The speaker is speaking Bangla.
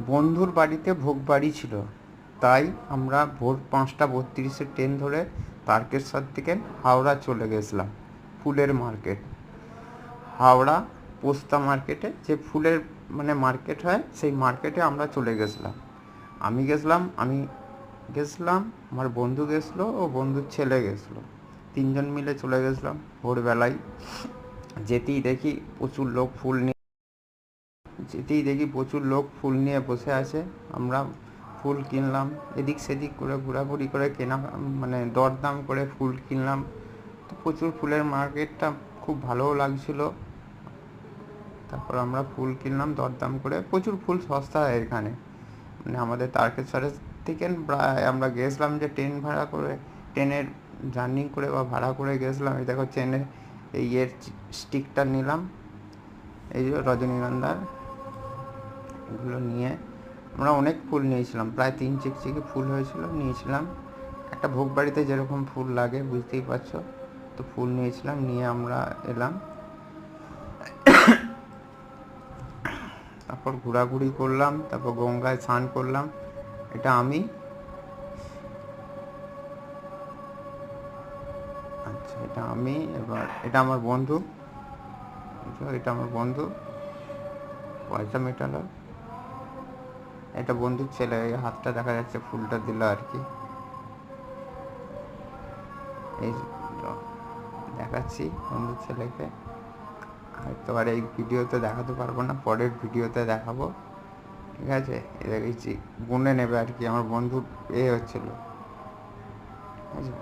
বন্ধুর বাড়িতে ভোগ বাড়ি ছিল, তাই আমরা ভোর 5:32 ট্রেন ধরে তারকেশ্বর থেকে হাওড়া চলে গেছিলাম। ফুলের মার্কেট, হাওড়া পোস্তা মার্কেটে যে ফুলের মার্কেট হয়, সেই মার্কেটে আমরা চলে গেছিলাম। আমি গেছিলাম, আমার বন্ধু গেছিলো ও বন্ধুর ছেলে গেছিলো, তিনজন মিলে চলে গেছিলাম ভোরবেলায়। যেতেই দেখি প্রচুর লোক ফুল নিয়ে বসে আছে। আমরা ফুল কিনলাম, এদিক সেদিক করে ঘোরাঘুরি করে কেনা, দরদাম করে ফুল কিনলাম। তো প্রচুর ফুলের মার্কেটটা খুব ভালোও লাগছিলো। তারপর আমরা ফুল কিনলাম দরদাম করে, প্রচুর ফুল সস্তা হয় এখানে। আমাদের তারকেশ্বরের থেকে প্রায় আমরা গেছিলাম যে ট্রেনের জার্নি করে বা ভাড়া করে গেছিলাম। এই দেখো ট্রেনের এই স্টিকটা নিলাম, এই যে রজনীগন্ধার, এগুলো নিয়ে আমরা অনেক ফুল নিয়েছিলাম, প্রায় 3 চিকচিকি ফুল নিয়েছিলাম। একটা ভোগ বাড়িতে যেরকম ফুল লাগে বুঝতেই পারছো। তো ফুল নিয়েছিলাম, নিয়ে আমরা এলাম। তারপর ঘোরাঘুরি করলাম, তারপর গঙ্গায় স্নান করলাম। এটা আমি এবার এটা আমার বন্ধু, পয়সা মেটালো। এটা বন্ধুর ছেলে, এই হাতটা দেখা যাচ্ছে, ফুলটা দিল আর কি। এই দেখাচ্ছি বন্ধুর ছেলেকে। হয়তো আর এই ভিডিওতে দেখাতে পারবো না, পরের ভিডিওতে দেখাবো, ঠিক আছে? দেখেছি গুনে নেবে আর কি, আমার বন্ধু হচ্ছিল, ঠিক আছে?